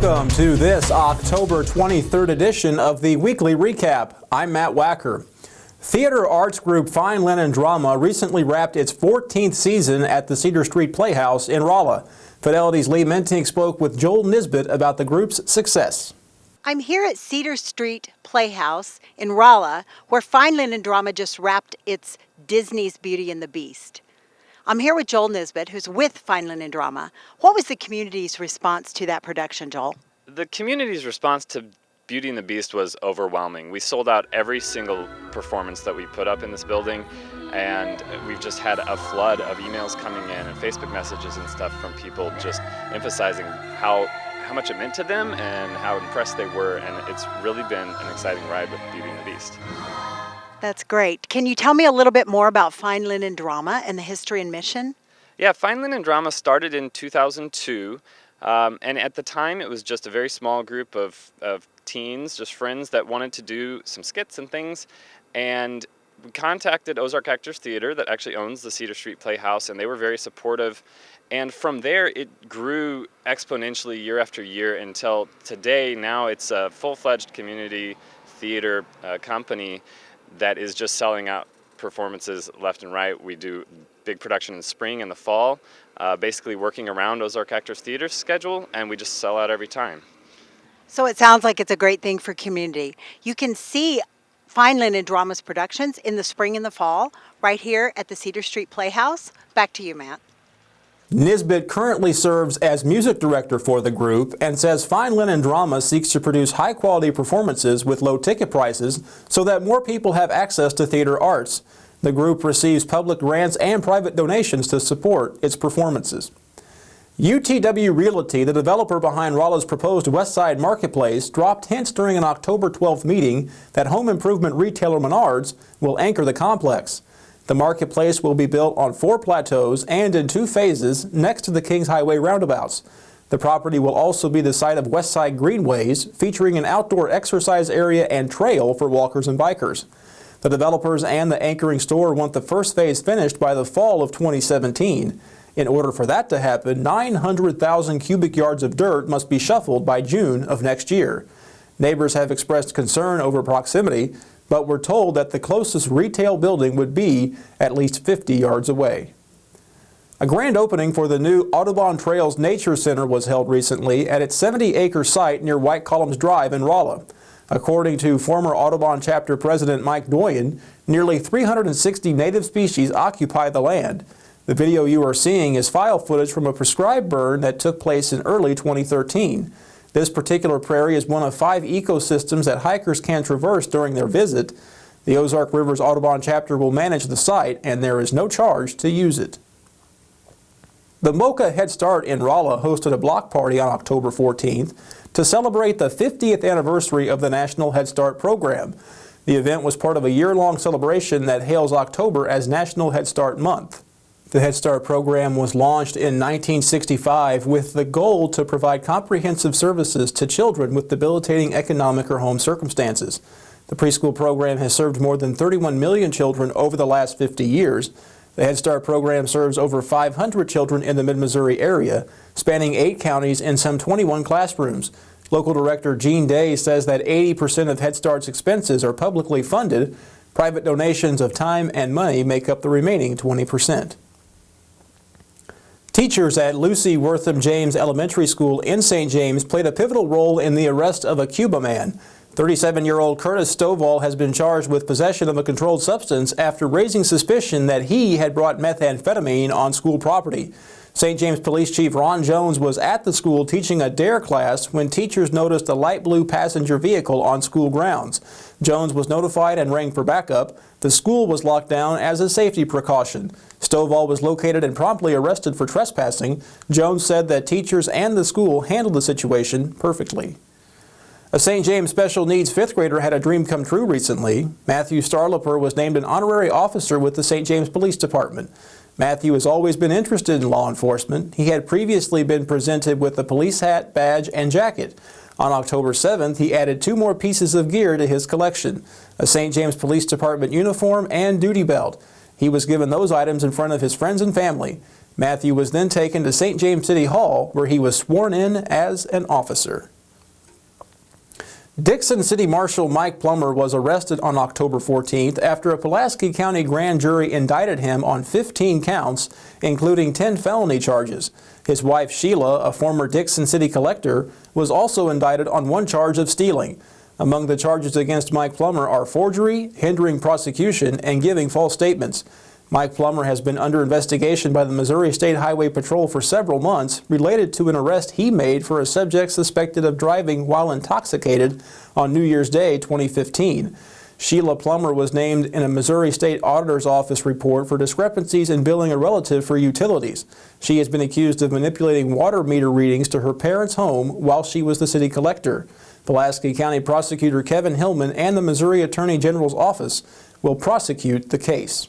Welcome to this October 23rd edition of the Weekly Recap. I'm Matt Wacker. Theater arts group Fine Linen Drama recently wrapped its 14th season at the Cedar Street Playhouse in Rolla. Fidelity's Lee Mentink spoke with Joel Nisbet about the group's success. I'm here at Cedar Street Playhouse in Rolla, where Fine Linen Drama just wrapped its Disney's Beauty and the Beast. I'm here with Joel Nisbet, who's with Fine Linen Drama. What was the community's response to that production, Joel? The community's response to Beauty and the Beast was overwhelming. We sold out every single performance that we put up in this building, and we've just had a flood of emails coming in and Facebook messages and stuff from people just emphasizing how much it meant to them and how impressed they were, and it's really been an exciting ride with Beauty and the Beast. That's great. Can you tell me a little bit more about Fine Linen Drama and the history and mission? Yeah, Fine Linen Drama started in 2002, and at the time it was just a very small group of teens, just friends that wanted to do some skits and things, and we contacted Ozark Actors Theater that actually owns the Cedar Street Playhouse, and they were very supportive. And from there, it grew exponentially year after year until today. Now it's a full-fledged community theater company that is just selling out performances left and right. We do big production in the spring and the fall, basically working around Ozark Actors Theater's schedule, and we just sell out every time. So it sounds like it's a great thing for community. You can see Fine Linen Drama's productions in the spring and the fall right here at the Cedar Street Playhouse. Back to you, Matt. Nisbet currently serves as music director for the group and says Fine Linen Drama seeks to produce high-quality performances with low ticket prices so that more people have access to theater arts. The group receives public grants and private donations to support its performances. UTW Realty, the developer behind Rolla's proposed Westside Marketplace, dropped hints during an October 12th meeting that home improvement retailer Menards will anchor the complex. The marketplace will be built on 4 plateaus and in 2 phases next to the Kings Highway roundabouts. The property will also be the site of Westside Greenways, featuring an outdoor exercise area and trail for walkers and bikers. The developers and the anchoring store want the first phase finished by the fall of 2017. In order for that to happen, 900,000 cubic yards of dirt must be shuffled by June of next year. Neighbors have expressed concern over proximity, but were told that the closest retail building would be at least 50 yards away. A grand opening for the new Audubon Trails Nature Center was held recently at its 70-acre site near White Columns Drive in Rolla. According to former Audubon chapter president Mike DOYEN, nearly 360 native species occupy the land. The video you are seeing is file footage from a prescribed burn that took place in early 2013. This particular prairie is one of 5 ecosystems that hikers can traverse during their visit. The Ozark Rivers Audubon chapter will manage the site, and there is no charge to use it. The Mocha Head Start in Rolla hosted a block party on October 14th to celebrate the 50th anniversary of the National Head Start program. The event was part of a year-long celebration that hails October as National Head Start Month. The Head Start program was launched in 1965 with the goal to provide comprehensive services to children with debilitating economic or home circumstances. The preschool program has served more than 31 million children over the last 50 years. The Head Start program serves over 500 children in the mid-Missouri area, spanning 8 counties and some 21 classrooms. Local Director Gene Day says that 80% of Head Start's expenses are publicly funded. Private donations of time and money make up the remaining 20%. Teachers at Lucy Wortham James Elementary School in St. James played a pivotal role in the arrest of a Cuba man. 37-year-old Curtis Stovall has been charged with possession of a controlled substance after raising suspicion that he had brought methamphetamine on school property. St. James Police Chief Ron Jones was at the school teaching a DARE class when teachers noticed a light blue passenger vehicle on school grounds. Jones was notified and rang for backup. The school was locked down as a safety precaution. Stovall was located and promptly arrested for trespassing. Jones said that teachers and the school handled the situation perfectly. A St. James special needs 5th grader had a dream come true recently. Matthew STARLIPER was named an honorary officer with the St. James Police Department. Matthew has always been interested in law enforcement. He had previously been presented with a police hat, badge, and jacket. On October 7th, he added 2 more pieces of gear to his collection, a St. James Police Department uniform and duty belt. He was given those items in front of his friends and family. Matthew was then taken to St. James City Hall, where he was sworn in as an officer. Dixon City Marshal Mike Plummer was arrested on October 14th after a Pulaski County grand jury indicted him on 15 counts, including 10 felony charges. His wife Sheila, a former Dixon City collector, was also indicted on one charge of stealing. Among the charges against Mike Plummer are forgery, hindering prosecution, and giving false statements. Mike Plummer has been under investigation by the Missouri State Highway Patrol for several months related to an arrest he made for a subject suspected of driving while intoxicated on New Year's Day 2015. Sheila Plummer was named in a Missouri State Auditor's Office report for discrepancies in billing a relative for utilities. She has been accused of manipulating water meter readings to her parents' home while she was the city collector. Pulaski County Prosecutor Kevin Hillman and the Missouri Attorney General's office will prosecute the case.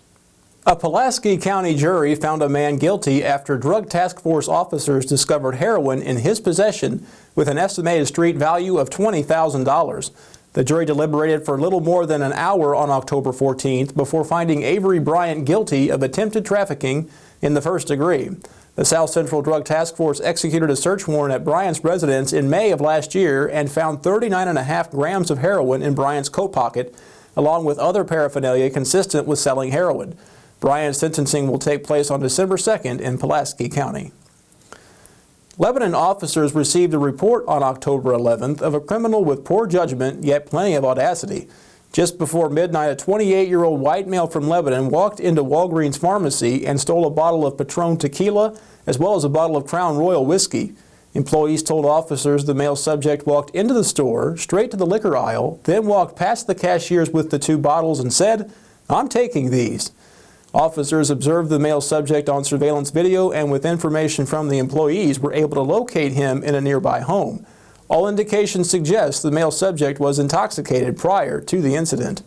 A Pulaski County jury found a man guilty after Drug Task Force officers discovered heroin in his possession with an estimated street value of $20,000. The jury deliberated for little more than an hour on October 14th before finding Avery Bryant guilty of attempted trafficking in the first degree. The South Central Drug Task Force executed a search warrant at Bryant's residence in May of last year and found 39.5 grams of heroin in Bryant's coat pocket, along with other paraphernalia consistent with selling heroin. Bryant's sentencing will take place on December 2nd in Pulaski County. Lebanon officers received a report on October 11th of a criminal with poor judgment yet plenty of audacity. Just before midnight, a 28-year-old white male from Lebanon walked into Walgreens Pharmacy and stole a bottle of Patron tequila as well as a bottle of Crown Royal whiskey. Employees told officers the male subject walked into the store, straight to the liquor aisle, then walked past the cashiers with the two bottles and said, "I'm taking these." Officers observed the male subject on surveillance video and with information from the employees were able to locate him in a nearby home. All indications suggest the male subject was intoxicated prior to the incident.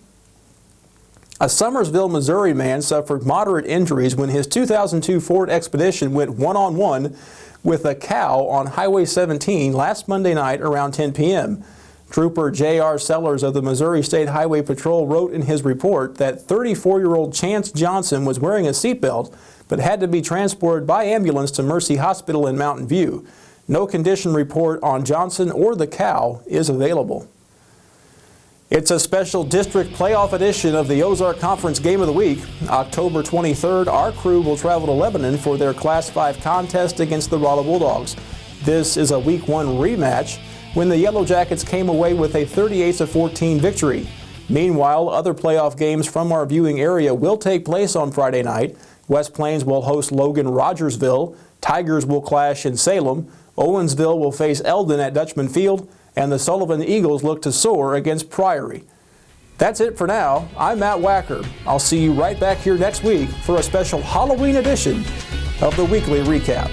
A Summersville, Missouri man suffered moderate injuries when his 2002 Ford Expedition went one-on-one with a cow on Highway 17 last Monday night around 10 p.m. Trooper J.R. Sellers of the Missouri State Highway Patrol wrote in his report that 34-year-old Chance Johnson was wearing a seatbelt but had to be transported by ambulance to Mercy Hospital in Mountain View. No condition report on Johnson or the cow is available. It's a special district playoff edition of the Ozark Conference Game of the Week. October 23rd, our crew will travel to Lebanon for their Class 5 contest against the Rolla Bulldogs. This is a Week 1 rematch when the Yellow Jackets came away with a 38-14 victory. Meanwhile, other playoff games from our viewing area will take place on Friday night. West Plains will host Logan Rogersville, Tigers will clash in Salem, Owensville will face Eldon at Dutchman Field, and the Sullivan Eagles look to soar against Priory. That's it for now. I'm Matt Wacker. I'll see you right back here next week for a special Halloween edition of the Weekly Recap.